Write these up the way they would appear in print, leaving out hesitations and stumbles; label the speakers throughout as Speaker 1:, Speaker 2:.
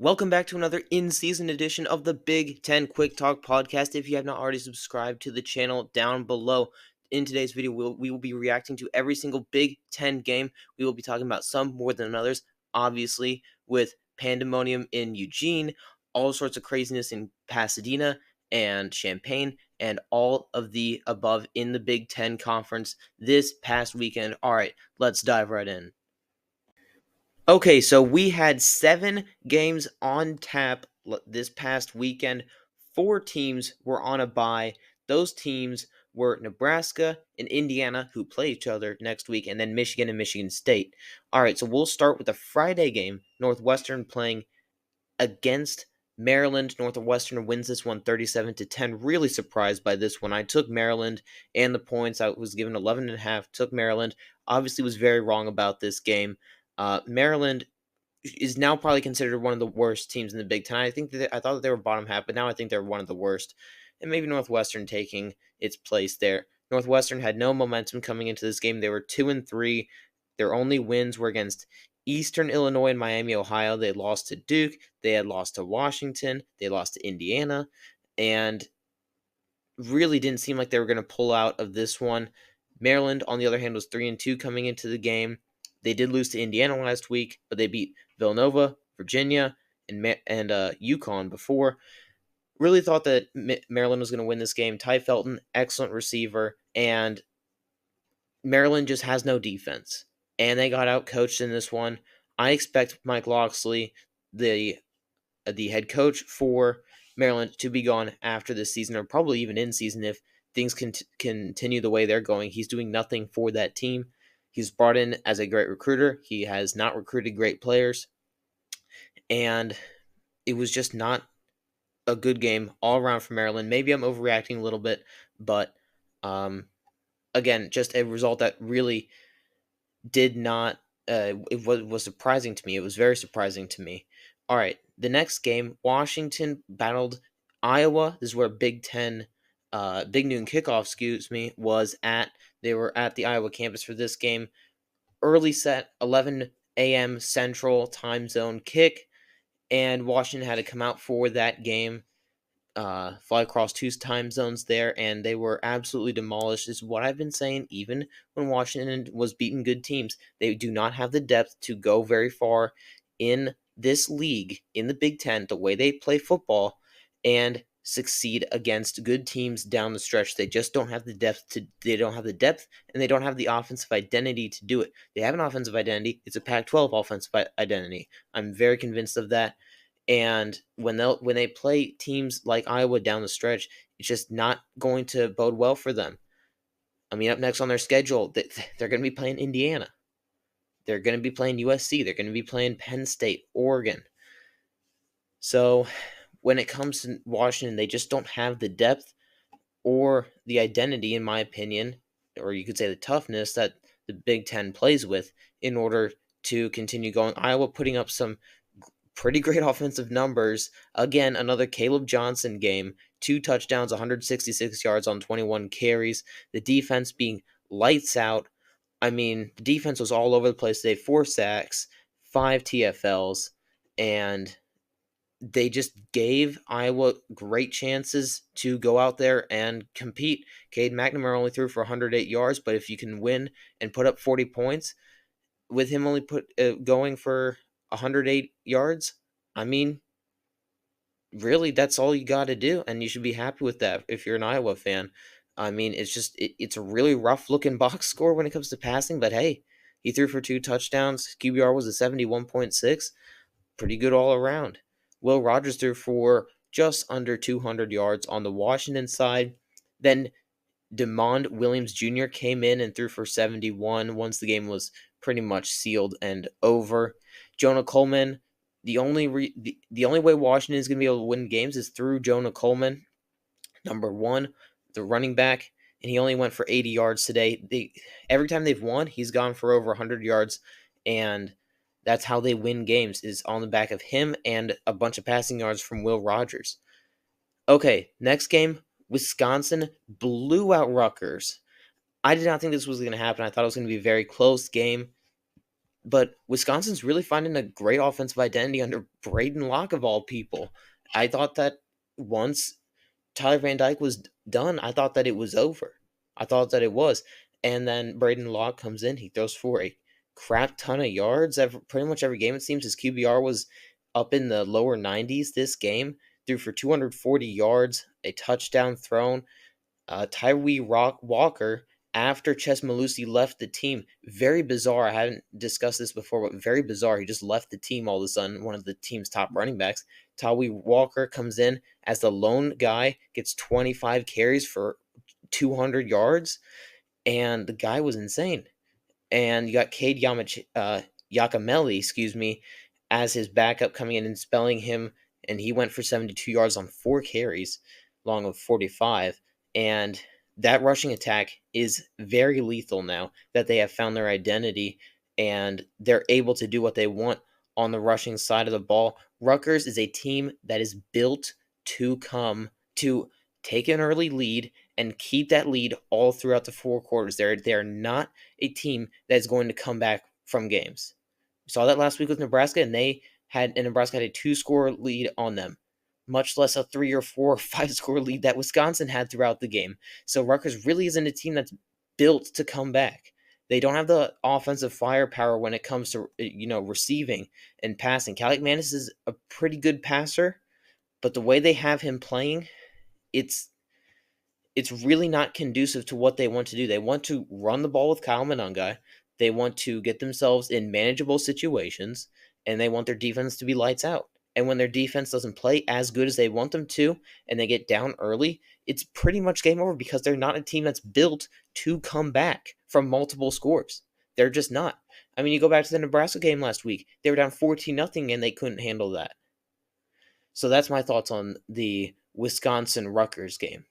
Speaker 1: Welcome back to another in-season edition of the Big Ten Quick Talk podcast. If you have not already subscribed to the channel down below, in today's video, we will be reacting to every single Big Ten game. We will be talking about some more than others, obviously, with pandemonium in Eugene, all sorts of craziness in Pasadena and Champaign, and all of the above in the Big Ten Conference this past weekend. All right, let's dive right in. Okay, so we had 7 games on tap this past weekend. 4 teams were on a bye. Those teams were Nebraska and Indiana, who play each other next week, and then Michigan and Michigan State. All right, so we'll start with the Friday game. Northwestern playing against Maryland. Northwestern wins this one 37-10. Really surprised by this one. I took Maryland and the points. I was given 11.5. Took Maryland. Obviously was very wrong about this game. Maryland is now probably considered one of the worst teams in the Big Ten. I thought that they were bottom half, but now I think they're one of the worst. And maybe Northwestern taking its place there. Northwestern had no momentum coming into this game. They were 2-3. Their only wins were against Eastern Illinois and Miami, Ohio. They lost to Duke. They had lost to Washington. They lost to Indiana, and really didn't seem like they were going to pull out of this one. Maryland, on the other hand, was 3-2 coming into the game. They did lose to Indiana last week, but they beat Villanova, Virginia, and UConn before. Really thought that Maryland was going to win this game. Ty Felton, excellent receiver, and Maryland just has no defense, and they got out coached in this one. I expect Mike Locksley, the head coach for Maryland, to be gone after this season, or probably even in season if things continue the way they're going. He's doing nothing for that team. He's brought in as a great recruiter. He has not recruited great players, and it was just not a good game all around for Maryland. Maybe I'm overreacting a little bit, but again, just a result that really did not. It was surprising to me. It was very surprising to me. All right, the next game, Washington battled Iowa. This is where Big Noon kickoff, excuse me, was at. They were at the Iowa campus for this game. Early set, 11 a.m. Central Time Zone kick, and Washington had to come out for that game, fly across 2 time zones there, and they were absolutely demolished. This is what I've been saying even when Washington was beating good teams. They do not have the depth to go very far in this league, in the Big Ten, the way they play football, and succeed against good teams down the stretch. They just don't have the depth and they don't have the offensive identity to do it. They have an offensive identity. It's a Pac-12 offensive identity. I'm very convinced of that. And when they play teams like Iowa down the stretch, it's just not going to bode well for them. I mean, up next on their schedule, they're going to be playing Indiana. They're going to be playing USC. They're going to be playing Penn State, Oregon. So when it comes to Washington, they just don't have the depth or the identity, in my opinion, or you could say the toughness that the Big Ten plays with in order to continue going. Iowa putting up some pretty great offensive numbers. Again, another Caleb Johnson game. 2 touchdowns, 166 yards on 21 carries. The defense being lights out. I mean, the defense was all over the place today. 4 sacks, 5 TFLs, and they just gave Iowa great chances to go out there and compete. Cade McNamara only threw for 108 yards, but if you can win and put up 40 points, with him only going for 108 yards, I mean, really, that's all you got to do, and you should be happy with that if you're an Iowa fan. I mean, it's a really rough looking box score when it comes to passing, but hey, he threw for 2 touchdowns. QBR was a 71.6, pretty good all around. Will Rogers threw for just under 200 yards on the Washington side. Then DeMond Williams Jr. came in and threw for 71 once the game was pretty much sealed and over. Jonah Coleman, the only way Washington is going to be able to win games is through Jonah Coleman, number 1, the running back, and he only went for 80 yards today. Every time they've won, he's gone for over 100 yards, and that's how they win games, is on the back of him and a bunch of passing yards from Will Rogers. Okay, next game, Wisconsin blew out Rutgers. I did not think this was going to happen. I thought it was going to be a very close game. But Wisconsin's really finding a great offensive identity under Braden Locke of all people. I thought that once Tyler Van Dyke was done, I thought that it was over. I thought that it was. And then Braden Locke comes in. He throws for a crap ton of yards. Pretty much every game, it seems his QBR was up in the lower 90s this game. Threw for 240 yards, a touchdown thrown. Tyree Walker, after Ches Malusi left the team, very bizarre. I hadn't discussed this before, but very bizarre. He just left the team all of a sudden, one of the team's top running backs. Tyree Walker comes in as the lone guy, gets 25 carries for 200 yards, and the guy was insane. And you got Yakameli, as his backup coming in and spelling him, and he went for 72 yards on 4 carries, along with 45. And that rushing attack is very lethal now that they have found their identity and they're able to do what they want on the rushing side of the ball. Rutgers is a team that is built to come to take an early lead and keep that lead all throughout the 4 quarters. They're not a team that is going to come back from games. We saw that last week with Nebraska, and Nebraska had a 2-score lead on them, much less a 3 or 4 or 5-score lead that Wisconsin had throughout the game. So Rutgers really isn't a team that's built to come back. They don't have the offensive firepower when it comes to receiving and passing. Calic Manis is a pretty good passer, but the way they have him playing, it's really not conducive to what they want to do. They want to run the ball with Kyle Monangai. They want to get themselves in manageable situations, and they want their defense to be lights out. And when their defense doesn't play as good as they want them to, and they get down early, it's pretty much game over because they're not a team that's built to come back from multiple scores. They're just not. I mean, you go back to the Nebraska game last week. They were down 14-0, and they couldn't handle that. So that's my thoughts on the Wisconsin-Rutgers game.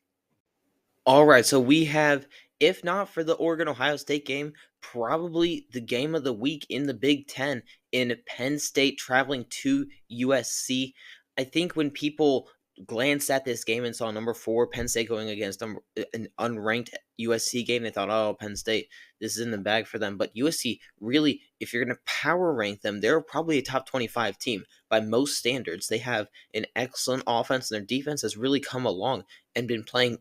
Speaker 1: All right, so we have, if not for the Oregon Ohio State game, probably the game of the week in the Big Ten in Penn State traveling to USC. I think when people glanced at this game and saw number 4 Penn State going against an unranked USC game, they thought, oh, Penn State, this is in the bag for them. But USC, really, if you're going to power rank them, they're probably a top 25 team by most standards. They have an excellent offense, and their defense has really come along and been playing,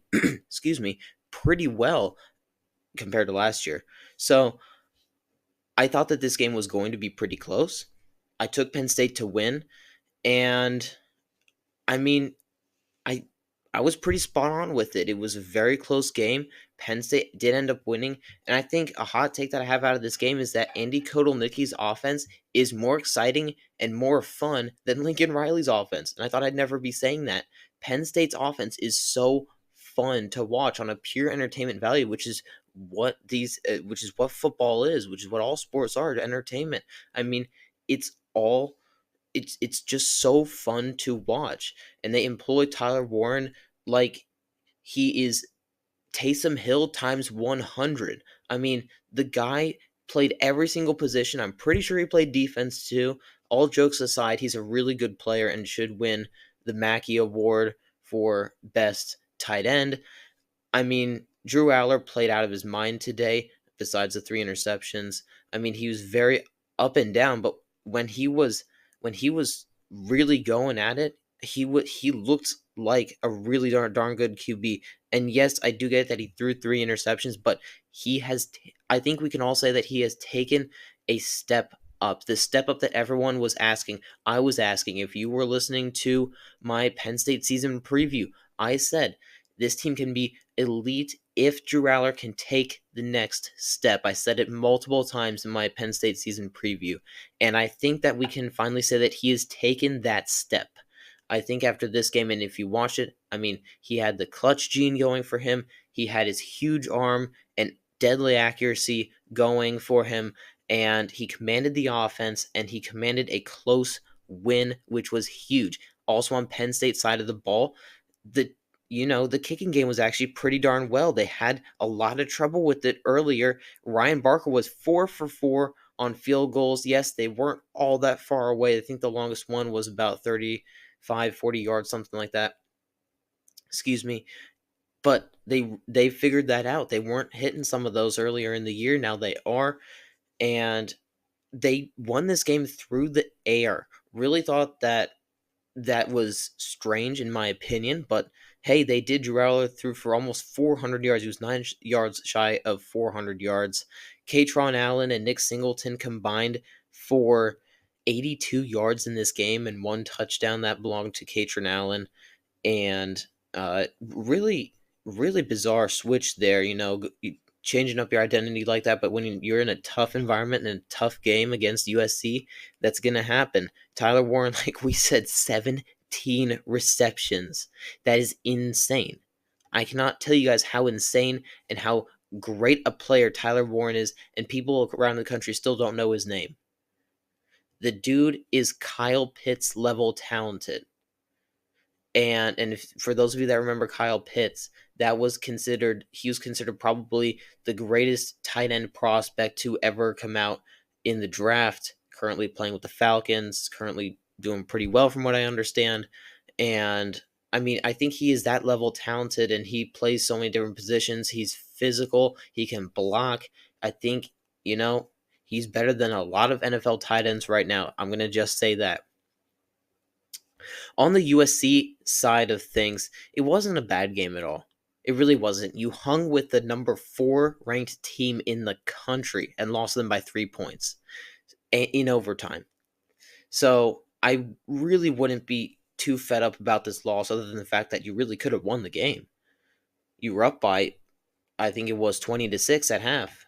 Speaker 1: pretty well compared to last year. So I thought that this game was going to be pretty close. I took Penn State to win, and I mean, I I was pretty spot on with it. It was a very close game. Penn State did end up winning, and I think a hot take that I have out of this game is that Andy Kotelnicki's offense is more exciting and more fun than Lincoln Riley's offense. And I thought I'd never be saying that. Penn State's offense is so fun to watch on a pure entertainment value, which is what football is, which is what all sports are, entertainment. I mean, it's all it's just so fun to watch. And they employ Tyler Warren like he is Taysom Hill times 100. I mean, the guy played every single position. I'm pretty sure he played defense too. All jokes aside, he's a really good player and should win the Mackey Award for best tight end. I mean, Drew Aller played out of his mind today, besides the 3 interceptions. I mean, he was very up and down, but when he was really going at it, he looked like a really darn good QB. And yes, I do get that he threw 3 interceptions, but I think we can all say that he has taken a step up. The step up that everyone was asking. I was asking, if you were listening to my Penn State season preview, I said this team can be elite if Drew Aller can take the next step. I said it multiple times in my Penn State season preview, and I think that we can finally say that he has taken that step. I think after this game, and if you watch it, I mean, he had the clutch gene going for him. He had his huge arm and deadly accuracy going for him, and he commanded the offense, and he commanded a close win, which was huge. Also on Penn State side of the ball, the the kicking game was actually pretty darn well. They had a lot of trouble with it earlier. Ryan Barker was 4 for 4 on field goals. Yes, they weren't all that far away. I think the longest one was about 35, 40 yards, something like that. Excuse me. But they figured that out. They weren't hitting some of those earlier in the year. Now they are. And they won this game through the air. Really thought that that was strange in my opinion, but hey, they did Drew through for almost 400 yards. He was 9 yards shy of 400 yards. Katron Allen and Nick Singleton combined for 82 yards in this game and one touchdown that belonged to Katron Allen. And really, really bizarre switch there. Changing up your identity like that, but when you're in a tough environment and a tough game against USC, that's gonna happen. Tyler Warren, like we said, 17 receptions. That is insane. I cannot tell you guys how insane and how great a player Tyler Warren is, and people around the country still don't know his name. The dude is Kyle Pitts level talented. And for those of you that remember Kyle Pitts, he was considered probably the greatest tight end prospect to ever come out in the draft. Currently playing with the Falcons, currently doing pretty well from what I understand. And I mean, I think he is that level talented, and he plays so many different positions. He's physical, he can block. I think, he's better than a lot of NFL tight ends right now. I'm going to just say that. On the USC side of things, it wasn't a bad game at all. It really wasn't. You hung with the number 4 ranked team in the country and lost them by 3 points in overtime. So I really wouldn't be too fed up about this loss, other than the fact that you really could have won the game. You were up by, I think it was 20-6 at half.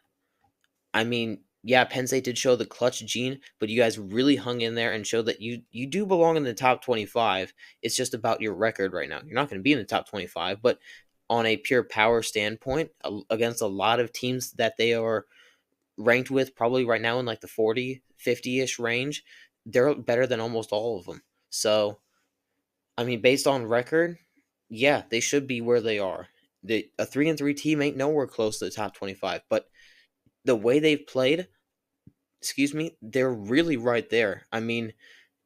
Speaker 1: I mean, yeah, Penn State did show the clutch gene, but you guys really hung in there and showed that you do belong in the top 25. It's just about your record right now. You're not going to be in the top 25, but on a pure power standpoint, against a lot of teams that they are ranked with, probably right now in like the 40, 50-ish range, they're better than almost all of them. So, I mean, based on record, yeah, they should be where they are. A 3-3 team ain't nowhere close to the top 25, but the way they've played, they're really right there. I mean,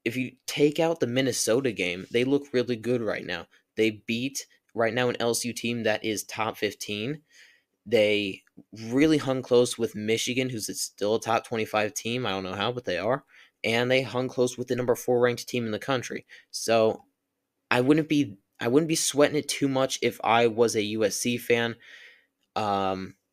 Speaker 1: if you take out the Minnesota game, they look really good right now. They beat right now an LSU team that is top 15. They really hung close with Michigan, who's still a top 25 team. I don't know how, but they are. And they hung close with the number 4 ranked team in the country. So I wouldn't be sweating it too much if I was a USC fan.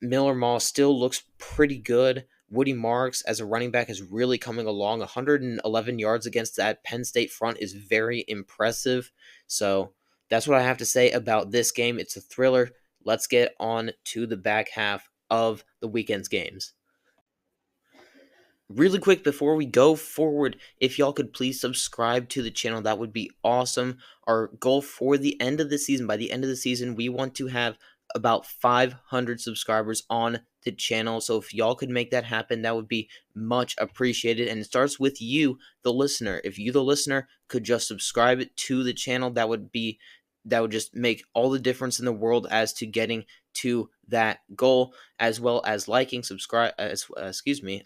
Speaker 1: Miller Mall still looks pretty good. Woody Marks as a running back is really coming along. 111 yards against that Penn State front is very impressive. So that's what I have to say about this game. It's a thriller. Let's get on to the back half of the weekend's games. Really quick before we go forward, if y'all could please subscribe to the channel, that would be awesome. Our goal for the end of the season, by the end of the season, we want to have about 500 subscribers on the channel. So if y'all could make that happen, that would be much appreciated. And it starts with you, the listener. If you, the listener, could just subscribe to the channel, that would just make all the difference in the world as to getting to that goal, as well as liking,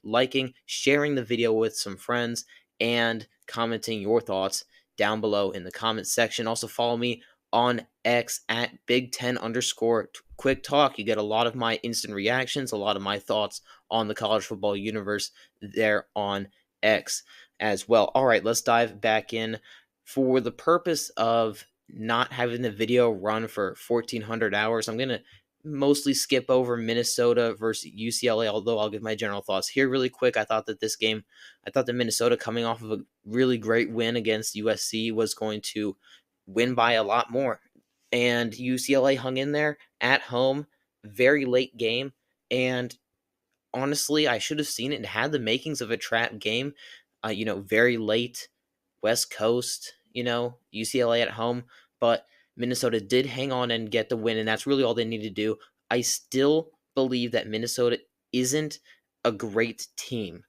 Speaker 1: liking, sharing the video with some friends, and commenting your thoughts down below in the comments section. Also follow me on X at Big10_Quick Talk. You get a lot of my instant reactions, a lot of my thoughts on the college football universe there on X as well. All right, let's dive back in. For the purpose of not having the video run for 1,400 hours, I'm going to mostly skip over Minnesota versus UCLA, although I'll give my general thoughts here really quick. I thought that Minnesota, coming off of a really great win against USC, was going to win by a lot more. And UCLA hung in there at home, very late game. And honestly, I should have seen it and had the makings of a trap game. Very late, West Coast, UCLA at home. But Minnesota did hang on and get the win, and that's really all they need to do. I still believe that Minnesota isn't a great team.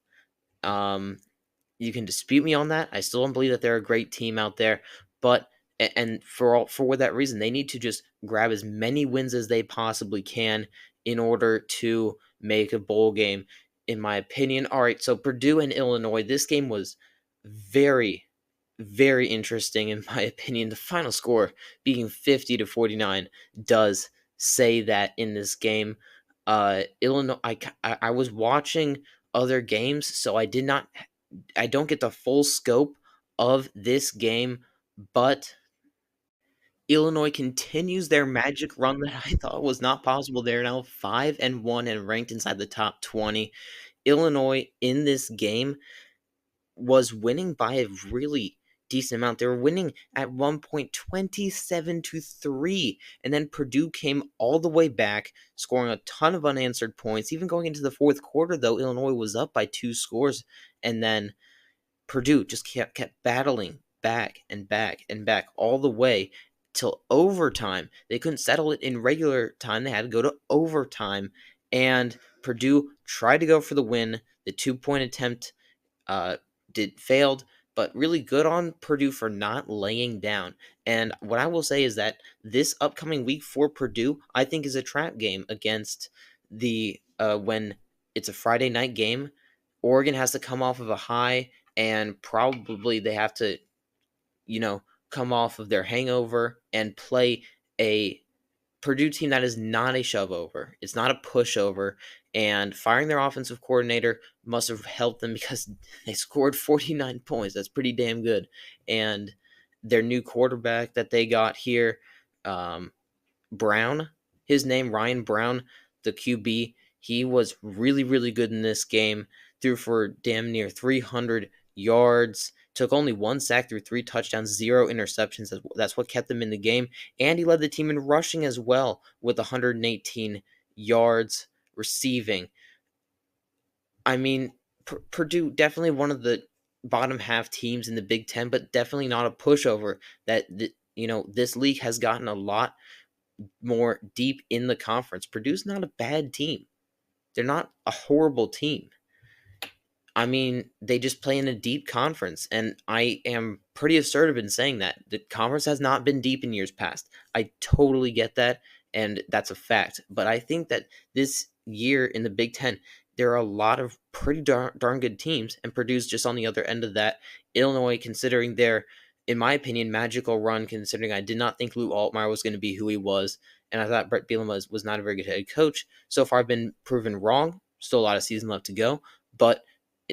Speaker 1: You can dispute me on that. I still don't believe that they're a great team out there, but and for that reason, they need to just grab as many wins as they possibly can in order to make a bowl game, in my opinion. All right, so Purdue and Illinois, this game was very, very interesting in my opinion. The final score being 50-49 does say that in this game. Illinois, I was watching other games, so I don't get the full scope of this game, but Illinois continues their magic run that I thought was not possible. They're now 5-1 and ranked inside the top 20. Illinois in this game was winning by a really decent amount. They were winning at one point 27-3, and then Purdue came all the way back, scoring a ton of unanswered points. Even going into the fourth quarter, though, Illinois was up by 2 scores, and then Purdue just kept battling back and back and back all the way till overtime. They couldn't settle it in regular time. They had to go to overtime, and Purdue tried to go for the win. The 2-point attempt uh, did failed, but really good on Purdue for not laying down. And what I will say is that this upcoming week for Purdue, I think, is a trap game against the when it's a Friday night game. Oregon has to come off of a high, and probably they have to, you know, come off of their hangover and play a Purdue team that is not a shove over. It's not a pushover. And firing their offensive coordinator must have helped them because they scored 49 points. That's pretty damn good. And their new quarterback that they got here, um, Brown, his name, Ryan Brown, the QB, he was really, really good in this game. Threw for damn near 300 yards, took only 1 sack, threw 3 touchdowns, 0 interceptions. That's what kept them in the game. And he led the team in rushing as well with 118 yards receiving. I mean, Purdue definitely one of the bottom half teams in the Big Ten, but definitely not a pushover. This league has gotten a lot more deep in the conference. Purdue's not a bad team. They're not a horrible team. I mean, they just play in a deep conference, and I am pretty assertive in saying that. The conference has not been deep in years past. I totally get that, and that's a fact. But I think that this year in the Big Ten, there are a lot of pretty darn good teams, and Purdue's just on the other end of that. Illinois, considering their, in my opinion, magical run, considering I did not think Lou Altmaier was going to be who he was, and I thought Brett Bielema was not a very good head coach. So far, I've been proven wrong. Still a lot of season left to go, but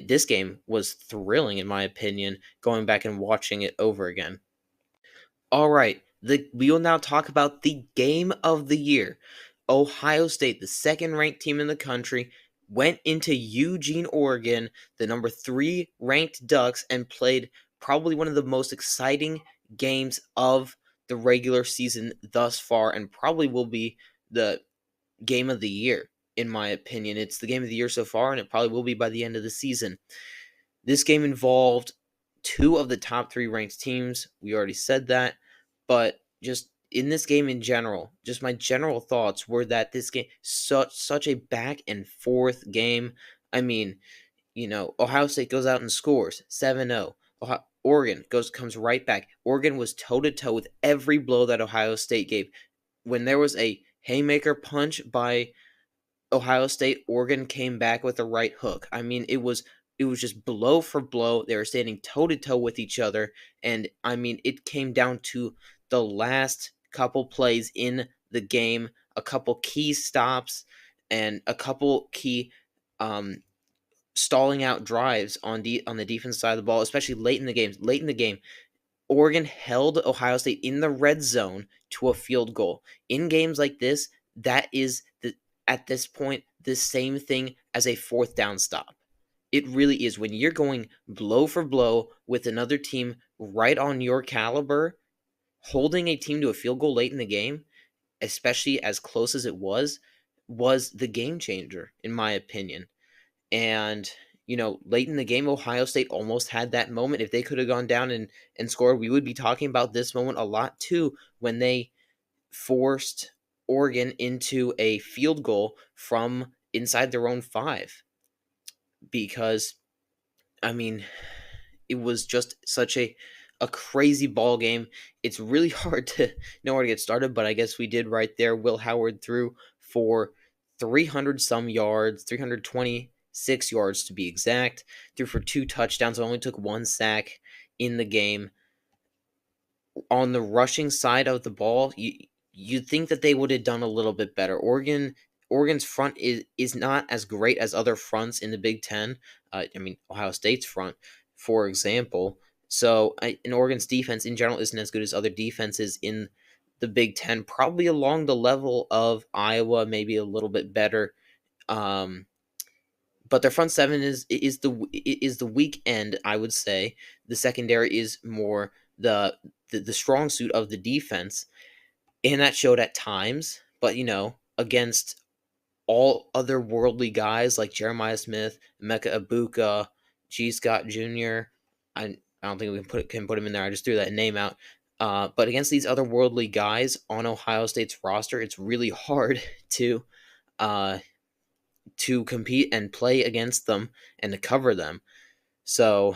Speaker 1: this game was thrilling, in my opinion, going back and watching it over again. All right, we will now talk about the game of the year. Ohio State, the second ranked team in the country, went into Eugene, Oregon, the number 3 ranked Ducks, and played probably one of the most exciting games of the regular season thus far, and probably will be the game of the year, in my opinion. It's the game of the year so far, and it probably will be by the end of the season. This game involved 2 of the top 3 ranked teams. We already said that, but just in this game in general, just my general thoughts were that this game such a back and forth game. I mean, Ohio State goes out and scores 7-0. Oregon comes right back. Oregon was toe to toe with every blow that Ohio State gave. When there was a haymaker punch by Ohio State, Oregon came back with a right hook. I mean, it was just blow for blow. They were standing toe to toe with each other, and I mean, it came down to the last couple plays in the game, a couple key stops, and a couple key um, stalling out drives on the defense side of the ball, especially late in the game. Late in the game, Oregon held Ohio State in the red zone to a field goal. In games like this, that is at this point the same thing as a fourth down stop. It really is. When you're going blow for blow with another team right on your caliber, holding a team to a field goal late in the game, especially as close as it was the game changer, in my opinion. And, late in the game, Ohio State almost had that moment. If they could have gone down and scored, we would be talking about this moment a lot too, when they forced Oregon into a field goal from inside their own 5. Because, I mean, it was just such a crazy ball game. It's really hard to know where to get started, but I guess we did right there. Will Howard threw for 300 some yards, 326 yards to be exact. Threw for 2 touchdowns. Only took 1 sack in the game. On the rushing side of the ball, you'd think that they would have done a little bit better. Oregon Oregon's front is not as great as other fronts in the Big Ten. Ohio State's front, for example. So, and Oregon's defense in general isn't as good as other defenses in the Big Ten. Probably along the level of Iowa, maybe a little bit better. Um, but their front seven is the weak end, I would say. The secondary is more the strong suit of the defense, and that showed at times. But against all other worldly guys like Jeremiah Smith, Emeka Ibuka, G. Scott Jr. I don't think we can put him in there. I just threw that name out. But against these other worldly guys on Ohio State's roster, it's really hard uh, to compete and play against them and to cover them. So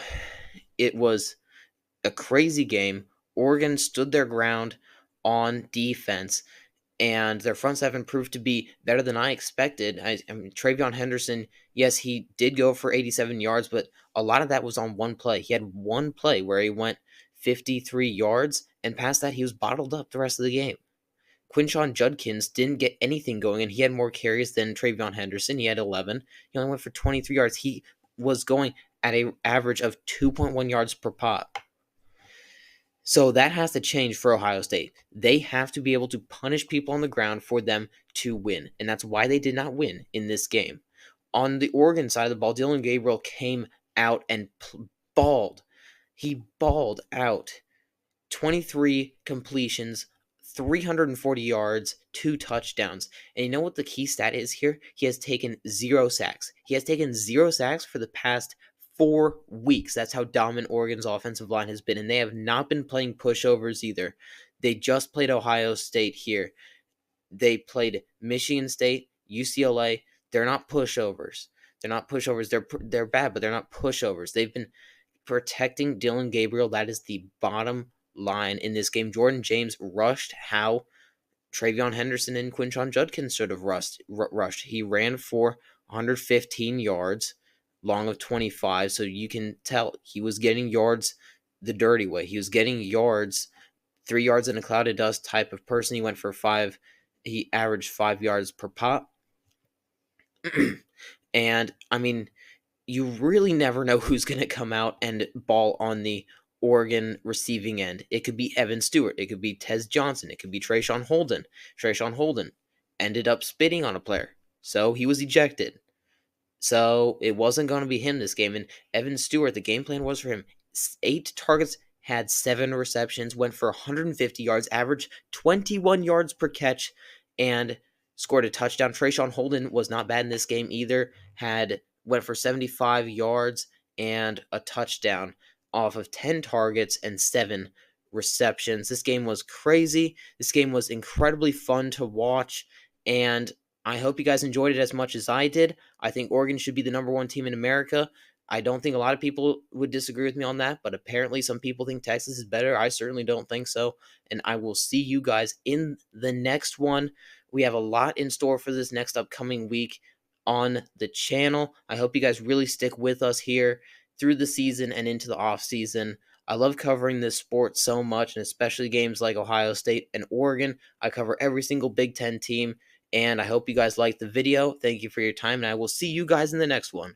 Speaker 1: it was a crazy game. Oregon stood their ground on defense, and their front seven proved to be better than I expected. Travion Henderson, yes, he did go for 87 yards, but a lot of that was on one play. He had one play where he went 53 yards, and past that, he was bottled up the rest of the game. Quinshon Judkins didn't get anything going, and he had more carries than Travion Henderson. He had 11. He only went for 23 yards. He was going at an average of 2.1 yards per pop. So that has to change for Ohio State. They have to be able to punish people on the ground for them to win, and that's why they did not win in this game. On the Oregon side of the ball, Dillon Gabriel came out and balled. He balled out 23 completions, 340 yards, 2 touchdowns. And you know what the key stat is here? He has taken 0 sacks. He has taken 0 sacks for the past 4 weeks. That's how dominant Oregon's offensive line has been. And they have not been playing pushovers either. They just played Ohio State here. They played Michigan State, UCLA. They're not pushovers. They're bad, but they're not pushovers. They've been protecting Dillon Gabriel. That is the bottom line in this game. Jordan James rushed how Travion Henderson and Quinshon Judkins should have rushed. He ran for 115 yards, long of 25, so you can tell he was getting yards the dirty way. He was getting yards, 3 yards in a cloud of dust type of person. He went for 5. He averaged 5 yards per pop. And, you really never know who's going to come out and ball on the Oregon receiving end. It could be Evan Stewart. It could be Tez Johnson. It could be Trayshawn Holden. Trayshawn Holden ended up spitting on a player, so he was ejected. So it wasn't going to be him this game. And Evan Stewart, the game plan was for him. 8 targets, had 7 receptions, went for 150 yards, averaged 21 yards per catch, and scored a touchdown. Trayshawn Holden was not bad in this game either. Went for 75 yards and a touchdown off of 10 targets and 7 receptions. This game was crazy. This game was incredibly fun to watch, and I hope you guys enjoyed it as much as I did. I think Oregon should be the number 1 team in America. I don't think a lot of people would disagree with me on that, but apparently some people think Texas is better. I certainly don't think so, and I will see you guys in the next one. We have a lot in store for this next upcoming week on the channel. I hope you guys really stick with us here through the season and into the off season. I love covering this sport so much, and especially games like Ohio State and Oregon. I cover every single Big Ten team, and I hope you guys liked the video. Thank you for your time, and I will see you guys in the next one.